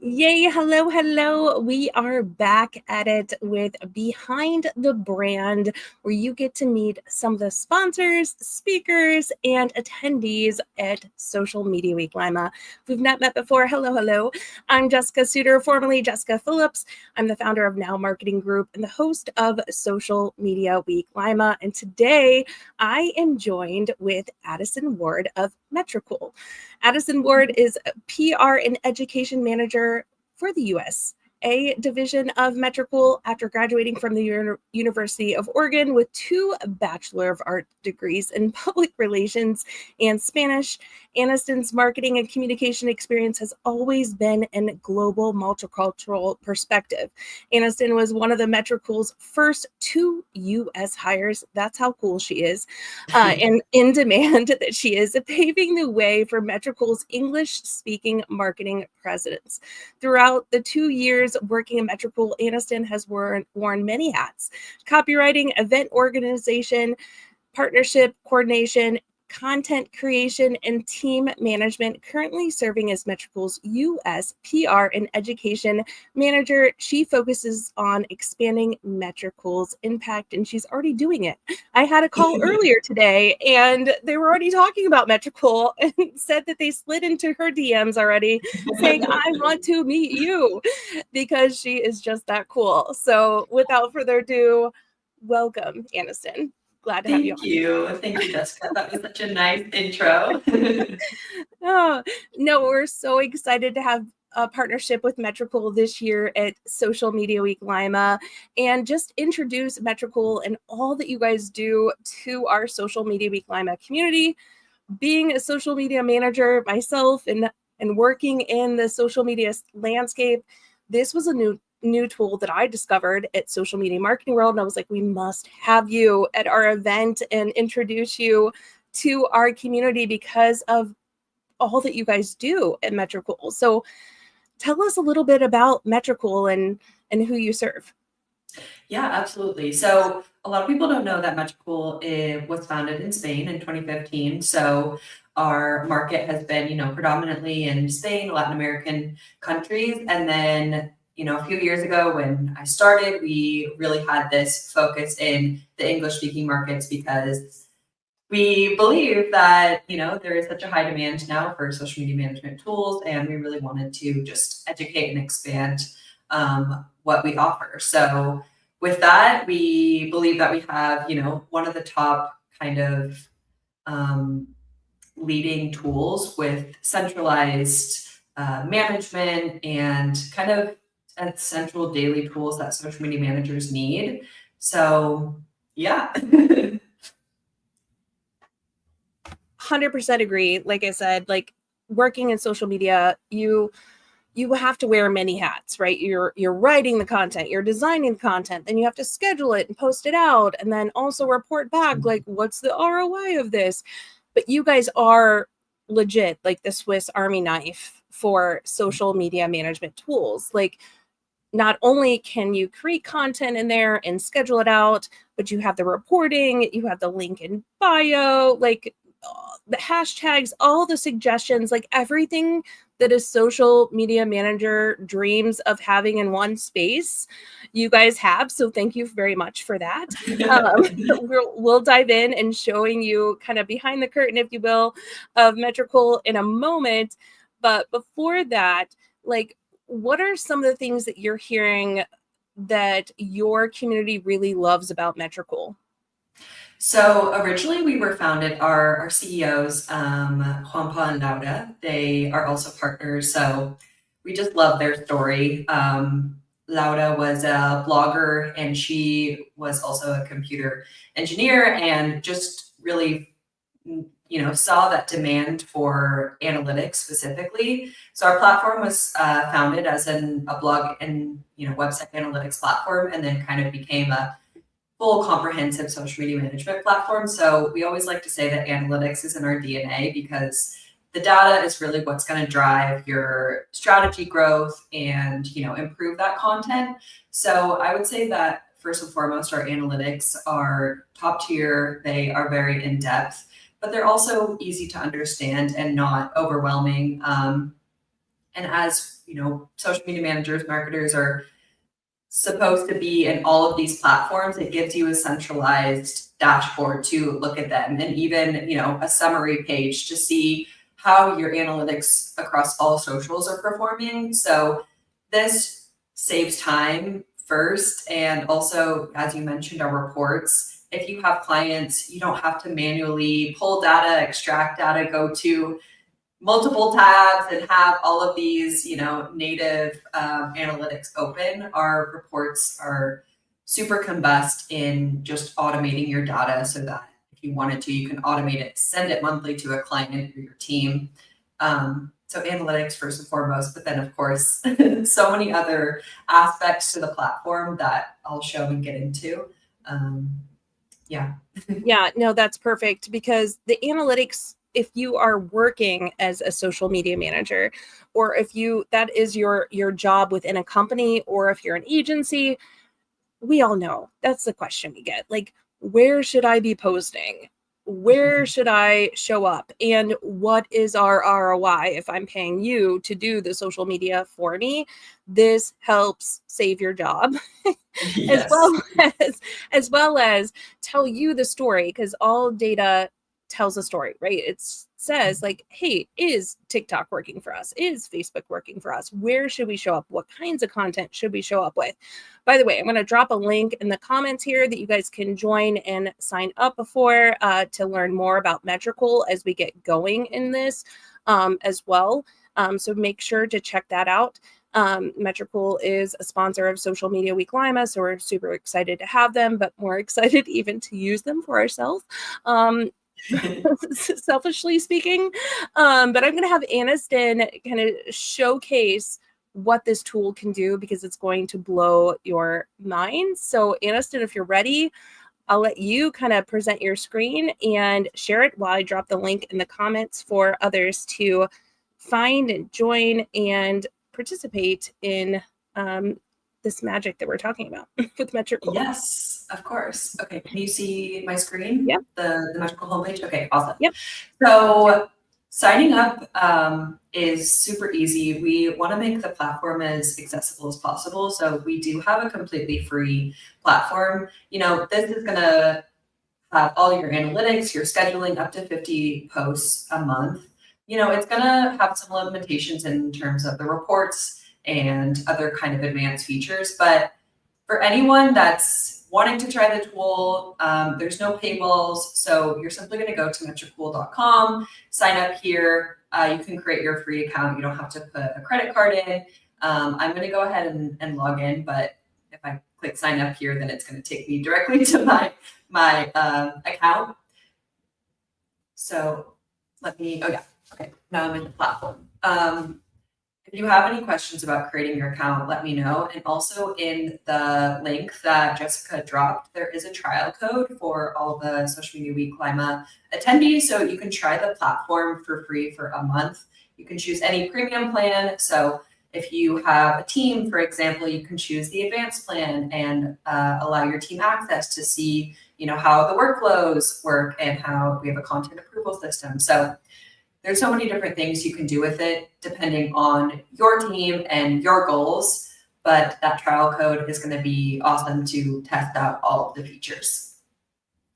Yay, hello, hello. We are back at it with Behind the Brand, where you get to meet some of the sponsors, speakers, and attendees at Social Media Week Lima. If we've not met before, hello, hello. I'm Jessica Suter, formerly Jessica Phillips. I'm the founder of Now Marketing Group and the host of Social Media Week Lima. And today I am joined with Addison Ward of Metricool. Addison Ward is a PR and education manager for the USA division of Metricool after graduating from the University of Oregon with 2 Bachelor of Art degrees in public relations and Spanish. Anniston's marketing and communication experience has always been in a global multicultural perspective. Anniston was one of the Metricool's first 2 U.S. hires. That's how cool she is. And in demand that she is, paving the way for Metricool's English-speaking marketing presence. Throughout the 2 years working in Metricool, Anniston has worn many hats: copywriting, event organization, partnership coordination, content creation, and team management. Currently serving as Metricool's U.S. PR and education manager, she focuses on expanding Metricool's impact, and she's already doing it. I had a call earlier today, and they were already talking about Metricool and said that they slid into her DMs already, saying, "I want to meet you," because she is just that cool. So without further ado, welcome, Anniston. Glad to have you on. Thank you. Thank you, Jessica. That was such a nice intro. Oh, no, we're so excited to have a partnership with Metricool this year at Social Media Week Lima, and just introduce Metricool and all that you guys do to our Social Media Week Lima community. Being a social media manager myself and working in the social media landscape, this was a new tool that I discovered at Social Media Marketing World. And I was like, we must have you at our event and introduce you to our community because of all that you guys do at Metricool. So tell us a little bit about Metricool and who you serve. Yeah, absolutely. So a lot of people don't know that Metricool was founded in Spain in 2015. So our market has been, predominantly in Spain, Latin American countries. And then, a few years ago when I started, we really had this focus in the English speaking markets because we believe that, there is such a high demand now for social media management tools, and we really wanted to just educate and expand what we offer. So with that, we believe that we have, one of the top kind of leading tools with centralized management and kind of central daily tools that social media managers need. So yeah. 100% agree. Like I said, like working in social media, you have to wear many hats, right? You're writing the content, you're designing the content, then you have to schedule it and post it out, and then also report back, like, what's the ROI of this? But you guys are legit like the Swiss Army knife for social media management tools. Like, not only can you create content in there and schedule it out, but you have the reporting, you have the link in bio, like the hashtags, all the suggestions, like everything that a social media manager dreams of having in one space, you guys have. So thank you very much for that. We'll dive in and showing you kind of behind the curtain, if you will, of Metricool in a moment. But before that, like, what are some of the things that you're hearing that your community really loves about Metricool? So originally we were founded, our CEOs, Juanpa and Laura, they are also partners. So we just love their story. Laura was a blogger and she was also a computer engineer and just really, saw that demand for analytics specifically. So our platform was founded as a blog and, website analytics platform, and then kind of became a full comprehensive social media management platform. So we always like to say that analytics is in our DNA because the data is really what's going to drive your strategy growth and, improve that content. So I would say that first and foremost, our analytics are top tier. They are very in depth, but they're also easy to understand and not overwhelming. And as social media managers, marketers are supposed to be in all of these platforms, it gives you a centralized dashboard to look at them, and even a summary page to see how your analytics across all socials are performing. So this saves time first, and also, as you mentioned, our reports. If you have clients, you don't have to manually pull data, extract data, go to multiple tabs and have all of these, native analytics open. Our reports are super combust in just automating your data so that if you wanted to, you can automate it, send it monthly to a client or your team. So analytics first and foremost, but then of course, so many other aspects to the platform that I'll show and get into. Yeah. Yeah, no, that's perfect, because the analytics, if you are working as a social media manager, or if that is your job within a company, or if you're an agency, we all know that's the question we get. Like, where should I be posting? Where should I show up? And what is our ROI if I'm paying you to do the social media for me? This helps save your job. as Yes. well as well as tell you the story, because all data tells a story, right? It says like, hey, is TikTok working for us? Is Facebook working for us? Where should we show up? What kinds of content should we show up with? By the way, I'm going to drop a link in the comments here that you guys can join and sign up for to learn more about Metricool as we get going in this as well. So make sure to check that out. Metricool is a sponsor of Social Media Week Lima, so we're super excited to have them, but more excited even to use them for ourselves. Selfishly speaking. But I'm going to have Anniston kind of showcase what this tool can do, because it's going to blow your mind. So Anniston, if you're ready, I'll let you kind of present your screen and share it while I drop the link in the comments for others to find and join and participate in this magic that we're talking about with Metricool. Yes, of course. Okay, can you see my screen? Yep. The Metricool homepage? Okay, awesome. Yep. So signing up is super easy. We want to make the platform as accessible as possible. So we do have a completely free platform. This is going to have all your analytics, your scheduling, up to 50 posts a month. It's going to have some limitations in terms of the reports and other kind of advanced features, but for anyone that's wanting to try the tool, there's no paywalls. So you're simply going to go to metricool.com, sign up here. You can create your free account. You don't have to put a credit card in. I'm going to go ahead and log in, but if I click sign up here, then it's going to take me directly to my account. So okay, now I'm in the platform. If you have any questions about creating your account, let me know. And also in the link that Jessica dropped, there is a trial code for all the Social Media Week Lima attendees. So you can try the platform for free for a month. You can choose any premium plan. So if you have a team, for example, you can choose the advanced plan and allow your team access to see, how the workflows work and how we have a content approval system. So there's so many different things you can do with it depending on your team and your goals, but that trial code is going to be awesome to test out all of the features.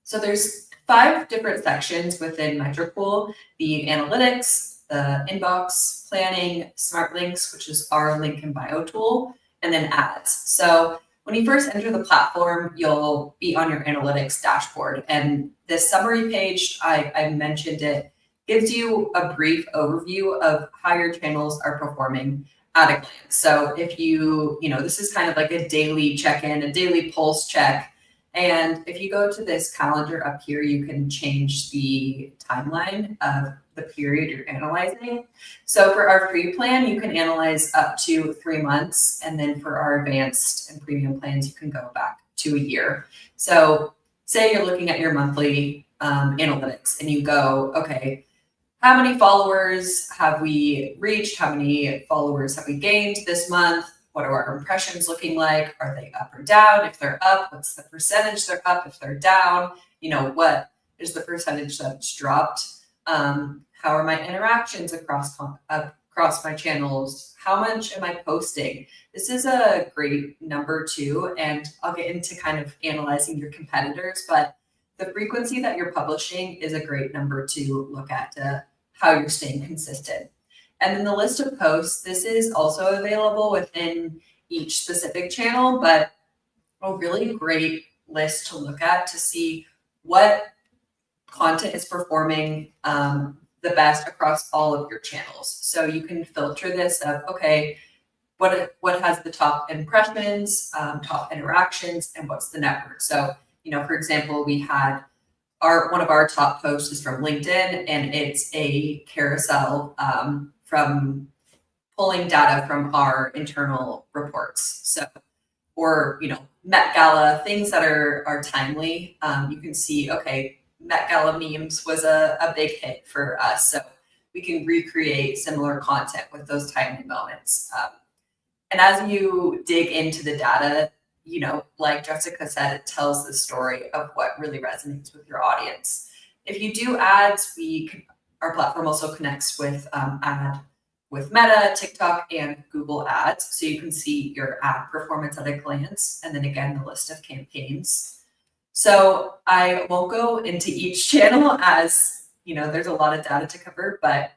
So there's 5 different sections within Metricool: the analytics, the inbox, planning, smart links, which is our link in bio tool, and then ads. So when you first enter the platform, you'll be on your analytics dashboard, and this summary page, I mentioned it, gives you a brief overview of how your channels are performing at a glance. So if this is kind of like a daily check-in, a daily pulse check. And if you go to this calendar up here, you can change the timeline of the period you're analyzing. So for our free plan, you can analyze up to 3 months. And then for our advanced and premium plans, you can go back to a year. So say you're looking at your monthly analytics and you go, okay, how many followers have we reached? How many followers have we gained this month? What are our impressions looking like? Are they up or down? If they're up, what's the percentage they're up? If they're down, what is the percentage that's dropped? How are my interactions across across my channels? How much am I posting? This is a great number too, and I'll get into kind of analyzing your competitors, but the frequency that you're publishing is a great number to look at to how you're staying consistent. And then the list of posts, this is also available within each specific channel, but a really great list to look at to see what content is performing the best across all of your channels. So you can filter this of, okay, what has the top impressions, top interactions, and what's the network. So, for example, we had one of our top posts is from LinkedIn, and it's a carousel from pulling data from our internal reports. So, or Met Gala, things that are timely. You can see, okay, Met Gala memes was a big hit for us, so we can recreate similar content with those timely moments. And as you dig into the data, like Jessica said, it tells the story of what really resonates with your audience. If you do ads, our platform also connects with Meta, TikTok, and Google Ads. So you can see your ad performance at a glance, and then again, the list of campaigns. So I won't go into each channel as, there's a lot of data to cover, but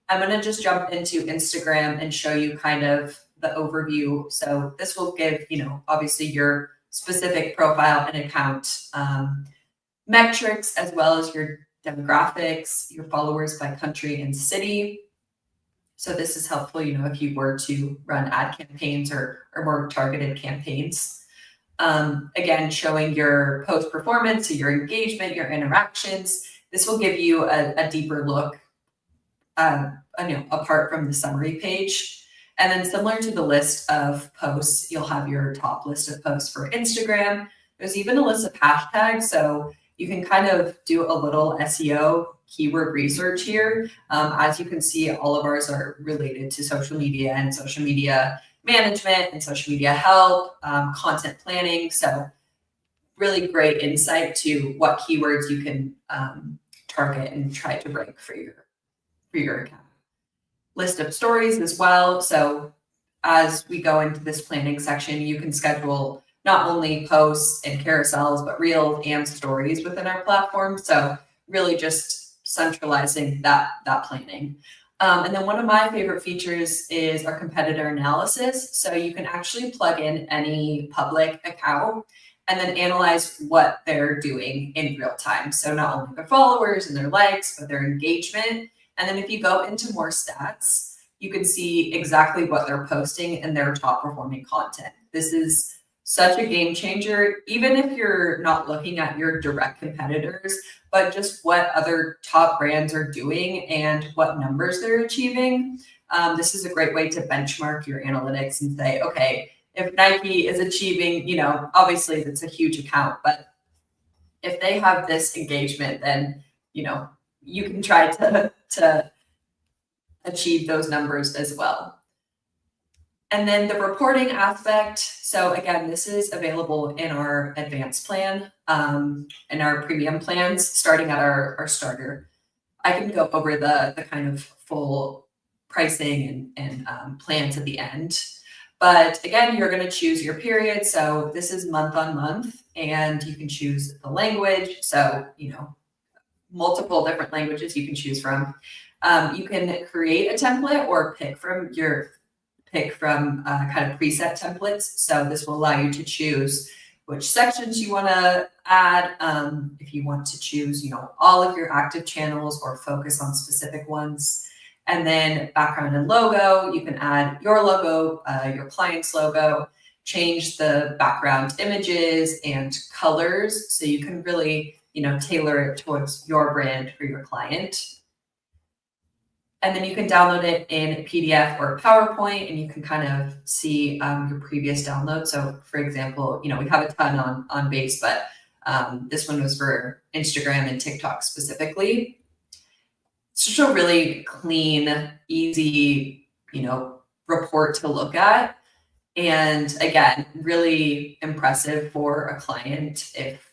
I'm going to just jump into Instagram and show you kind of the overview. So this will give, obviously your specific profile and account metrics, as well as your demographics, your followers by country and city. So this is helpful, if you were to run ad campaigns or more targeted campaigns. Again, showing your post performance, so your engagement, your interactions. This will give you a deeper look, apart from the summary page. And then similar to the list of posts, you'll have your top list of posts for Instagram. There's even a list of hashtags, so you can kind of do a little SEO keyword research here. As you can see, all of ours are related to social media and social media management and social media help, content planning. So really great insight to what keywords you can target and try to rank for your account. List of stories as well. So as we go into this planning section, you can schedule not only posts and carousels, but reels and stories within our platform. So really just centralizing that planning. And then one of my favorite features is our competitor analysis. So you can actually plug in any public account and then analyze what they're doing in real time. So not only their followers and their likes, but their engagement. And then if you go into more stats, you can see exactly what they're posting and their top performing content. This is such a game changer, even if you're not looking at your direct competitors, but just what other top brands are doing and what numbers they're achieving. This is a great way to benchmark your analytics and say, okay, if Nike is achieving, obviously that's a huge account, but if they have this engagement, then, you can try to achieve those numbers as well. And then the reporting aspect. So again, this is available in our advanced plan and our premium plans, starting at our starter. I can go over the kind of full pricing and plans at the end. But again, you're going to choose your period. So this is month on month, and you can choose the language. So, multiple different languages you can choose from. You can create a template or pick from kind of preset templates. So this will allow you to choose which sections you want to add. If you want to choose, all of your active channels or focus on specific ones. And then background and logo, you can add your logo, your client's logo, change the background images and colors. So you can really, tailor it towards your brand for your client. And then you can download it in PDF or PowerPoint, and you can kind of see your previous download. So for example, we have a ton on Base, but this one was for Instagram and TikTok specifically. It's just a really clean, easy, report to look at. And again, really impressive for a client if,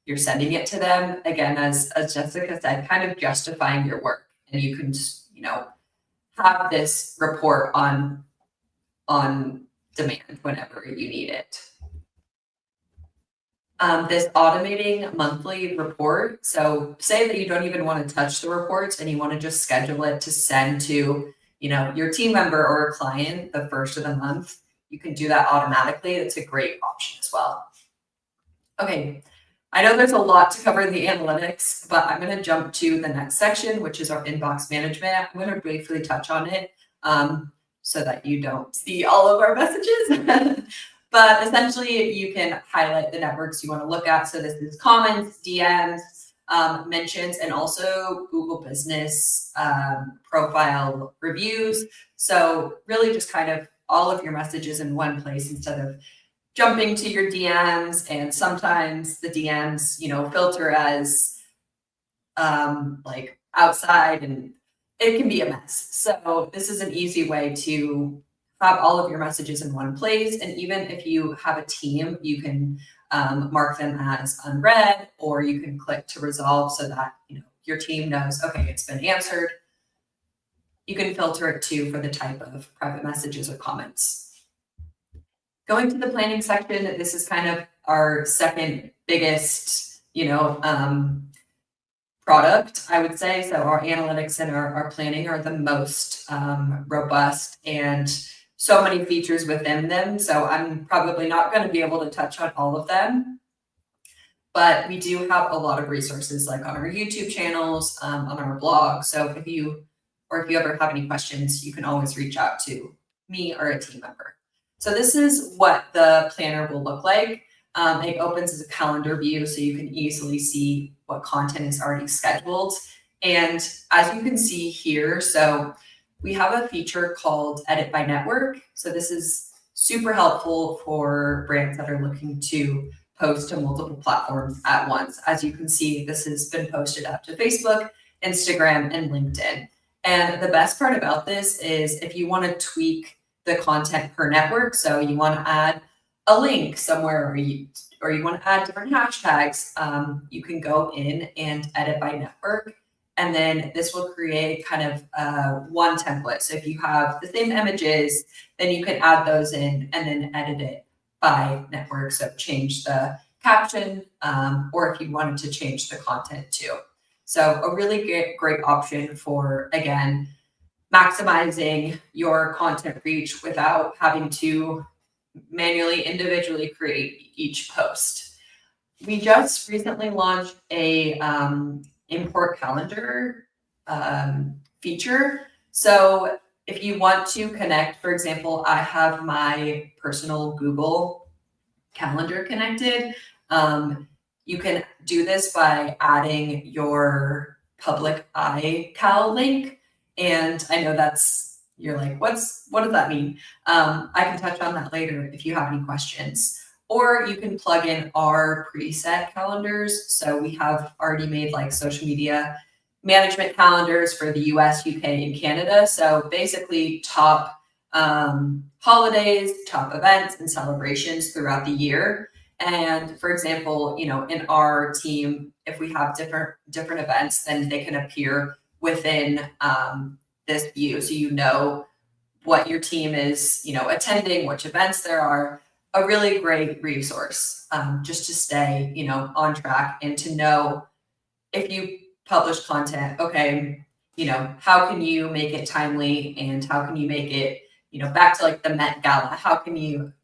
you're sending it to them. Again, as Jessica said, kind of justifying your work. And you can just, have this report on demand whenever you need it. This automating monthly report. So say that you don't even want to touch the reports and you want to just schedule it to send to, your team member or a client the first of the month. You can do that automatically. It's a great option as well. Okay, I know there's a lot to cover in the analytics, but I'm going to jump to the next section, which is our inbox management. I'm going to briefly touch on it so that you don't see all of our messages. But essentially, you can highlight the networks you want to look at. So this is comments, DMs, mentions, and also Google Business profile reviews. So really just kind of all of your messages in one place instead of jumping to your DMs. And sometimes the DMs, filter as like outside, and it can be a mess. So this is an easy way to have all of your messages in one place. And even if you have a team, you can mark them as unread, or you can click to resolve so that your team knows, okay, it's been answered. You can filter it too for the type of private messages or comments. Going to the planning section, this is kind of our second biggest, product, I would say. So our analytics and our planning are the most robust, and so many features within them. So I'm probably not going to be able to touch on all of them, but we do have a lot of resources like on our YouTube channels, on our blog. So if you ever have any questions, you can always reach out to me or a team member. So this is what the planner will look like. It opens as a calendar view, so you can easily see what content is already scheduled. And as you can see here, so we have a feature called Edit by Network. So this is super helpful for brands that are looking to post to multiple platforms at once. As you can see, this has been posted up to Facebook, Instagram, and LinkedIn. And the best part about this is if you want to tweak the content per network, so you want to add a link somewhere, or you want to add different hashtags, you can go in and edit by network. And then this will create kind of one template. So if you have the same images, then you can add those in and then edit it by network. So change the caption, or if you wanted to change the content too. So a really great option for, again, maximizing your content reach without having to manually, individually create each post. We just recently launched a import calendar feature. So if you want to connect, for example, I have my personal Google Calendar connected. You can do this by adding your public iCal link. And I know you're like, what does that mean? I can touch on that later if you have any questions. Or you can plug in our preset calendars. So we have already made like social media management calendars for the US, UK, and Canada. So basically top holidays, top events, and celebrations throughout the year. And for example, in our team, if we have different events, then they can appear within this view. So you know what your team is, attending, which events there are. A really great resource just to stay, on track and to know if you publish content, okay, how can you make it timely and how can you make it, back to like the Met Gala,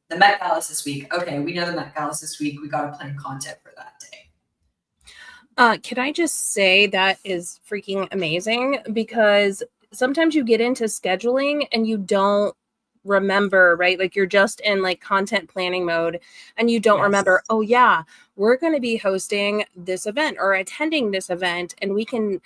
the Met Gala this week. Okay, we know the Met Gala this week. We got to plan content for that day. Can I just say that is freaking amazing, because sometimes you get into scheduling and you don't remember, right? Like you're just in like content planning mode and you don't remember, oh yeah, we're going to be hosting this event or attending this event, and we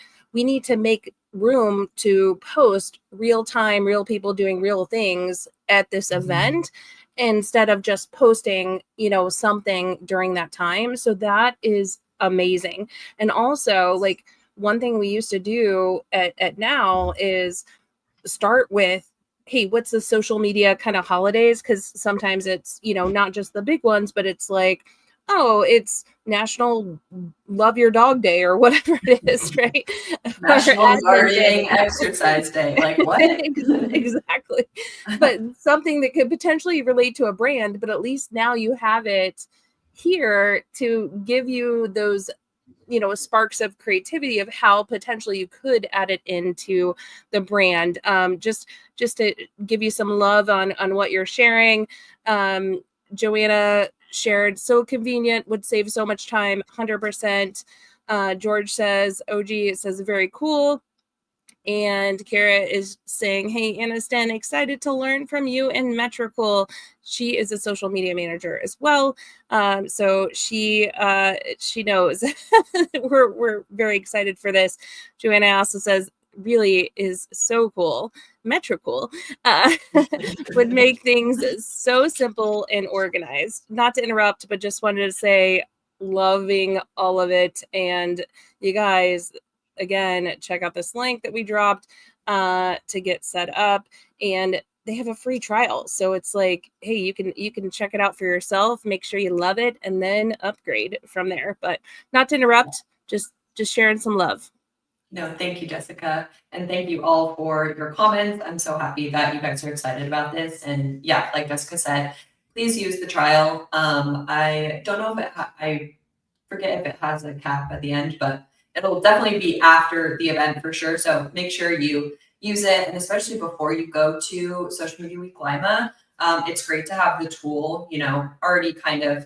need to make room to post real time, real people doing real things at this event instead of just posting, something during that time. So that is amazing. And also, like, one thing we used to do at Now is start with, hey, what's the social media kind of holidays? Because sometimes it's, not just the big ones, but it's like oh, it's National Love Your Dog Day or whatever it is, right? Or National Admin Day. Gardening Exercise Day. Like what? Exactly. But something that could potentially relate to a brand, but at least now you have it here to give you those, sparks of creativity of how potentially you could add it into the brand. Just to give you some love on what you're sharing. Joanna shared, so convenient, would save so much time, 100%. George says, OG, it says very cool. And Kara is saying, hey, Anniston, excited to learn from you and Metricool. She is a social media manager as well. So she knows. we're very excited for this. Joanna also says, really is so cool. Metricool would make things so simple and organized. Not to interrupt, but just wanted to say, loving all of it. And you guys, again, check out this link that we dropped to get set up, and they have a free trial. So it's like, hey, you can check it out for yourself, make sure you love it, and then upgrade from there. But not to interrupt, just sharing some love. No, thank you, Jessica. And thank you all for your comments. I'm so happy that you guys are excited about this. And yeah, like Jessica said, please use the trial. I don't know if I forget if it has a cap at the end, but it'll definitely be after the event for sure. So make sure you use it. And especially before you go to Social Media Week Lima, it's great to have the tool, already kind of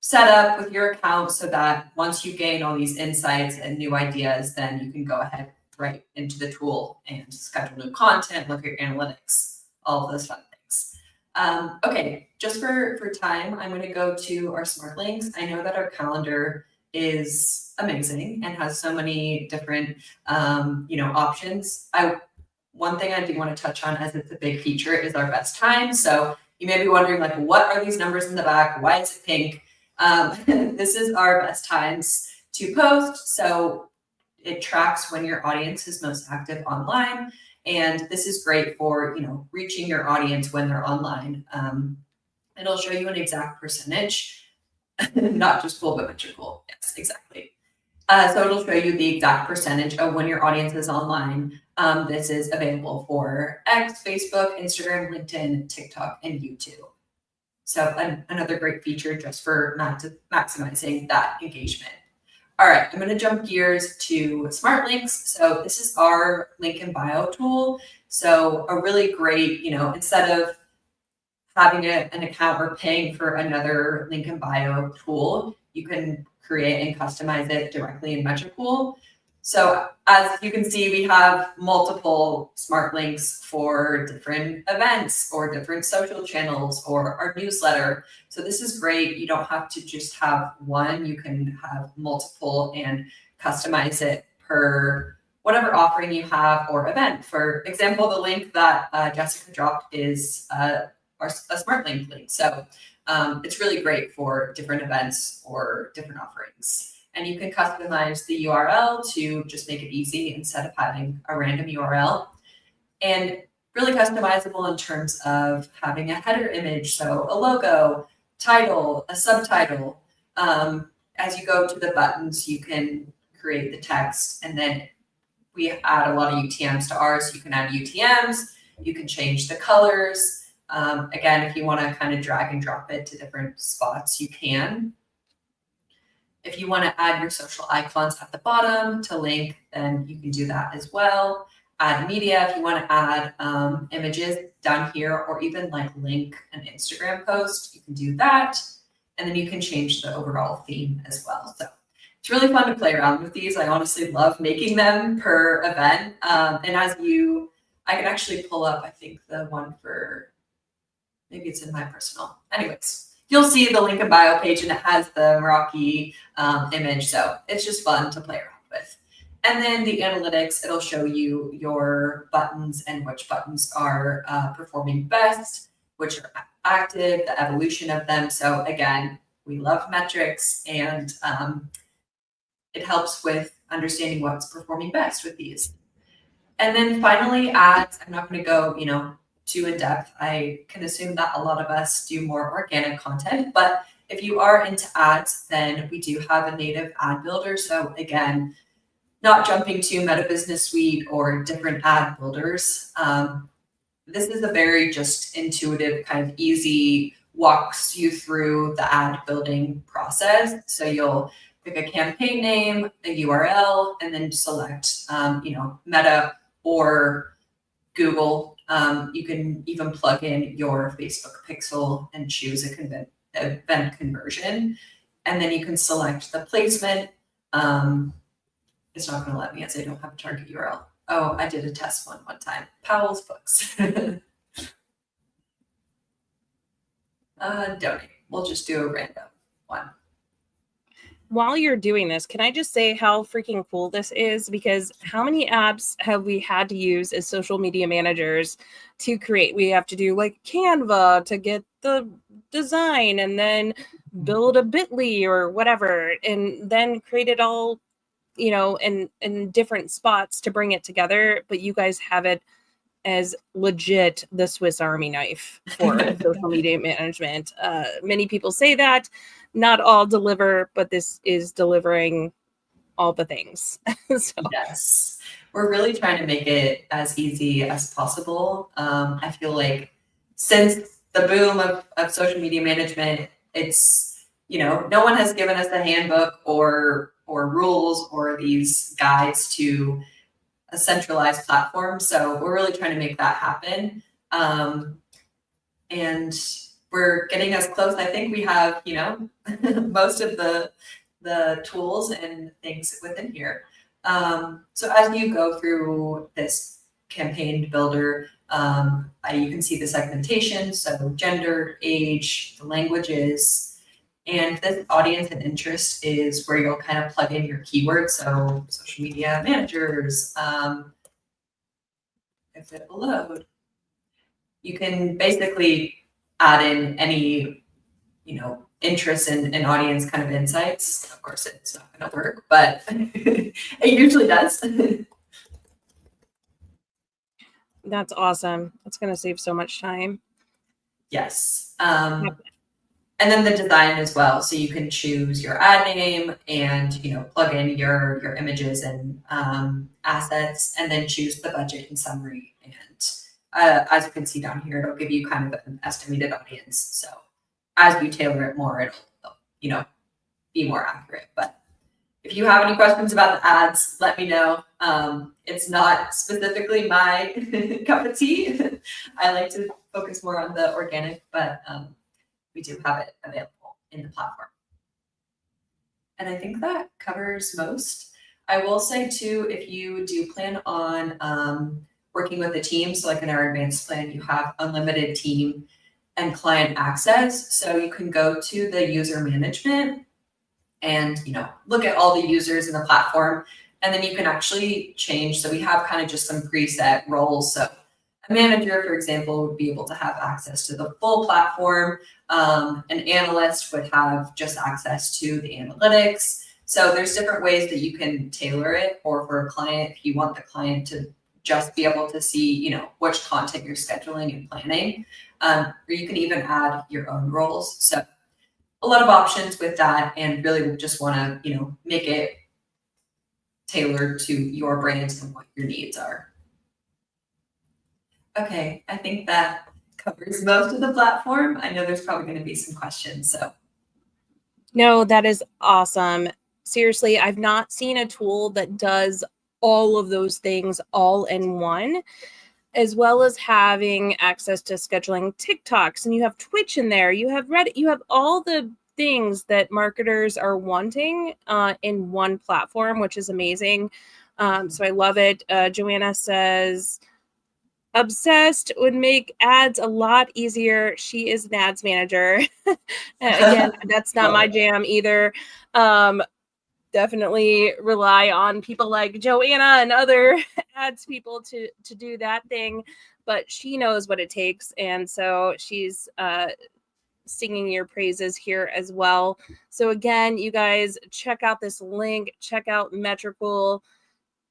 set up with your account so that once you gain all these insights and new ideas, then you can go ahead right into the tool and schedule new content, look at your analytics, all of those fun things. Okay, just for time, I'm going to go to our smart links. I know that our calendar is amazing and has so many different, options. One thing I do want to touch on, as it's a big feature, is our best time. So you may be wondering, like, what are these numbers in the back? Why is it pink? This is our best times to post. So it tracks when your audience is most active online. And this is great for, reaching your audience when they're online. It'll show you an exact percentage, not just cool, but Metricool. Yes, exactly. So it'll show you the exact percentage of when your audience is online. This is available for X, Facebook, Instagram, LinkedIn, TikTok, and YouTube. So another great feature just for maximizing that engagement. All right, I'm going to jump gears to Smart Links. So this is our link in bio tool. So a really great, instead of having an account or paying for another link in bio tool, you can create and customize it directly in Metricool. So as you can see, we have multiple smart links for different events or different social channels or our newsletter. So this is great. You don't have to just have one. You can have multiple and customize it per whatever offering you have or event. For example, the link that Jessica dropped is a smart link. So it's really great for different events or different offerings. And you can customize the URL to just make it easy instead of having a random URL. And really customizable in terms of having a header image, so a logo, title, a subtitle. As you go to the buttons, you can create the text, and then we add a lot of UTMs to ours. You can add UTMs, you can change the colors. Again, if you want to kind of drag and drop it to different spots, you can. If you want to add your social icons at the bottom to link, then you can do that as well. Add media if you want to add images down here, or even like link an Instagram post, you can do that. And then you can change the overall theme as well. So it's really fun to play around with these. I honestly love making them per event. And I can actually pull up, I think the one for, maybe it's in my personal. Anyways. You'll see the link in bio page, and it has the Meraki image. So it's just fun to play around with. And then the analytics, it'll show you your buttons and which buttons are performing best, which are active, the evolution of them. So again, we love metrics, and it helps with understanding what's performing best with these. And then finally, ads. I'm not going to go, too in depth. I can assume that a lot of us do more organic content, but if you are into ads, then we do have a native ad builder. So again, not jumping to Meta Business Suite or different ad builders. This is a very just intuitive, kind of easy, walks you through the ad building process. So you'll pick a campaign name, a URL, and then select, Meta or Google. You can even plug in your Facebook pixel and choose event conversion. And then you can select the placement. It's not going to let me as I don't have a target URL. Oh, I did a test one time. Powell's Books. Donate. We'll just do a random one. While you're doing this, can I just say how freaking cool this is? Because how many apps have we had to use as social media managers to create? We have to do like Canva to get the design and then build a bit.ly or whatever, and then create it all, in different spots to bring it together. But you guys have it as legit the Swiss Army knife for social media management. Many people say that, not all deliver, but this is delivering all the things. So. Yes, we're really trying to make it as easy as possible. I feel like since the boom of social media management, it's, no one has given us a handbook or rules or these guides to a centralized platform. So we're really trying to make that happen. And we're getting as close. I think we have, most of the tools and things within here. So as you go through this campaign builder, you can see the segmentation, so gender, age, the languages, and this audience and interest is where you'll kind of plug in your keywords. So social media managers, if it will load, you can basically add in any, interest and audience kind of insights. Of course, it's not going to work, but it usually does. That's awesome. That's going to save so much time. Yes. And then the design as well. So you can choose your ad name and, plug in your images and assets, and then choose the budget and summary. And as you can see down here, it'll give you kind of an estimated audience. So as you tailor it more, it'll, be more accurate. But if you have any questions about the ads, let me know. It's not specifically my cup of tea. I like to focus more on the organic, but we do have it available in the platform. And I think that covers most. I will say too, if you do plan on working with a team, so like in our advanced plan, you have unlimited team and client access. So you can go to the user management and, look at all the users in the platform, and then you can actually change. So we have kind of just some preset roles. So a manager, for example, would be able to have access to the full platform. An analyst would have just access to the analytics. So there's different ways that you can tailor it, or for a client, if you want the client to just be able to see, which content you're scheduling and planning, or you can even add your own roles. So a lot of options with that, and really just want to, make it tailored to your brand and what your needs are. Okay, I think that covers most of the platform. I know there's probably going to be some questions, so. No, that is awesome. Seriously, I've not seen a tool that does all of those things all in one, as well as having access to scheduling TikToks, and you have Twitch in there, you have Reddit, you have all the things that marketers are wanting in one platform, which is amazing. So I love it. Joanna says, obsessed, would make ads a lot easier. She is an ads manager. Again, that's not my jam either. Definitely rely on people like Joanna and other ads people to do that thing, but she knows what it takes, and so she's singing your praises here as well. So again, you guys check out this link, check out Metricool.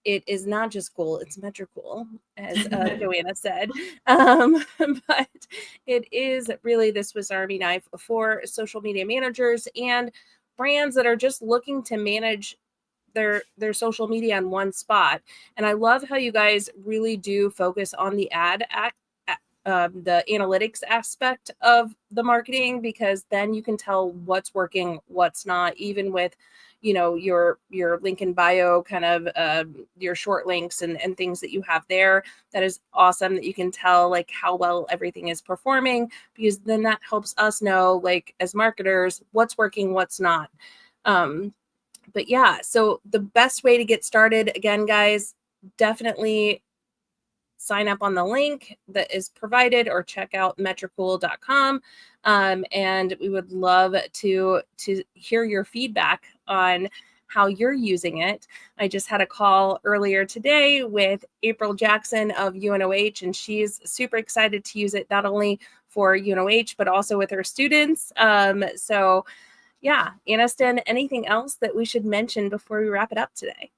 it is not just cool, it's Metricool, as Joanna said. But it is really the Swiss Army knife for social media managers and brands that are just looking to manage their social media on one spot. And I love how you guys really do focus on the the analytics aspect of the marketing, because then you can tell what's working, what's not, even with your link in bio, kind of your short links and things that you have there. That is awesome that you can tell like how well everything is performing, because then that helps us know, like as marketers, what's working, what's not. But yeah, so the best way to get started, again, guys, definitely sign up on the link that is provided or check out metricool.com. And we would love to hear your feedback on how you're using it. I just had a call earlier today with April Jackson of UNOH, and she's super excited to use it not only for UNOH, but also with her students. So yeah, Anniston, anything else that we should mention before we wrap it up today?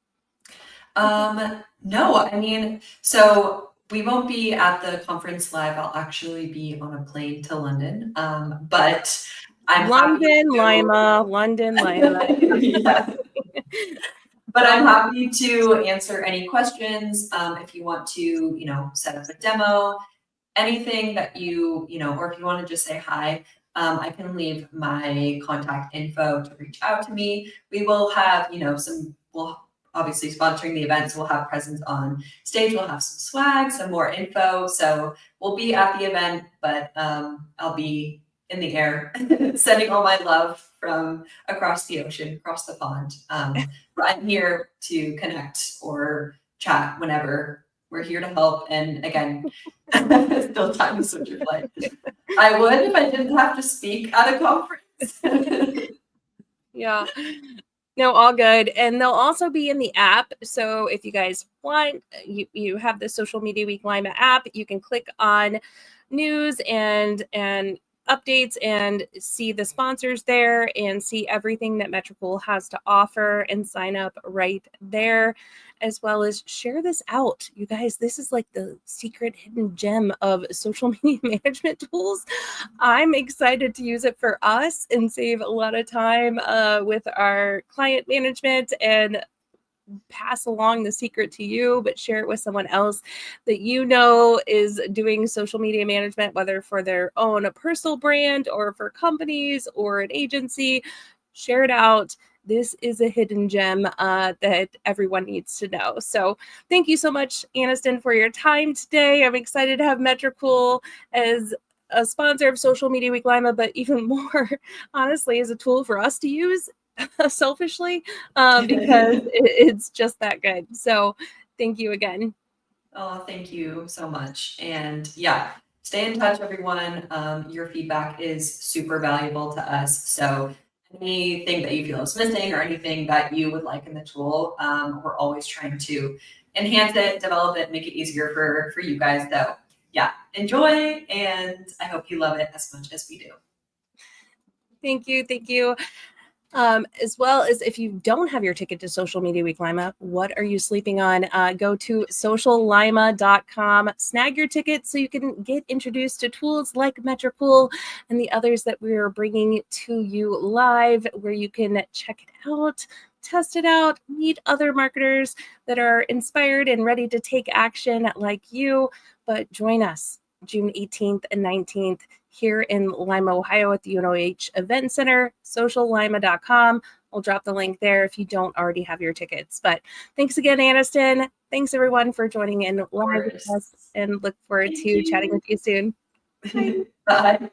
No, I mean, so we won't be at the conference live. I'll actually be on a plane to London. But I'm London, Lima. Yeah. But I'm happy to answer any questions. If you want to, set up a demo, anything that or if you want to just say hi, I can leave my contact info to reach out to me. We will have, we'll obviously sponsoring the events. We'll have presents on stage. We'll have some swag, some more info. So we'll be at the event, but I'll be in the air sending all my love from across the ocean, across the pond. I'm here to connect or chat whenever. We're here to help. And again, still time to switch your flight. I would if I didn't have to speak at a conference. Yeah. No, all good. And they'll also be in the app. So if you guys want, you have the Social Media Week Lima app, you can click on news and updates and see the sponsors there and see everything that Metricool has to offer and sign up right there, as well as share this out. You guys, this is like the secret hidden gem of social media management tools. I'm excited to use it for us and save a lot of time with our client management, and pass along the secret to you, but share it with someone else that is doing social media management, whether for their own personal brand or for companies or an agency. Share it out. This is a hidden gem that everyone needs to know. So thank you so much, Anniston, for your time today. I'm excited to have Metricool as a sponsor of Social Media Week Lima, but even more, honestly, as a tool for us to use selfishly, because it's just that good. So thank you again. Oh, thank you so much. And yeah, stay in touch, everyone. Your feedback is super valuable to us. So anything that you feel is missing or anything that you would like in the tool, we're always trying to enhance it, develop it, make it easier for you guys. So yeah, enjoy, and I hope you love it as much as we do. Thank you. Thank you. As well as, if you don't have your ticket to Social Media Week Lima, what are you sleeping on? Go to sociallima.com, snag your ticket so you can get introduced to tools like Metricool and the others that we're bringing to you live, where you can check it out, test it out, meet other marketers that are inspired and ready to take action like you. But join us June 18th and 19th here in Lima, Ohio at the UNOH Event Center, sociallima.com. We'll drop the link there if you don't already have your tickets. But thanks again, Anniston. Thanks everyone for joining in live with us, and look forward to chatting with you soon. Bye. Bye.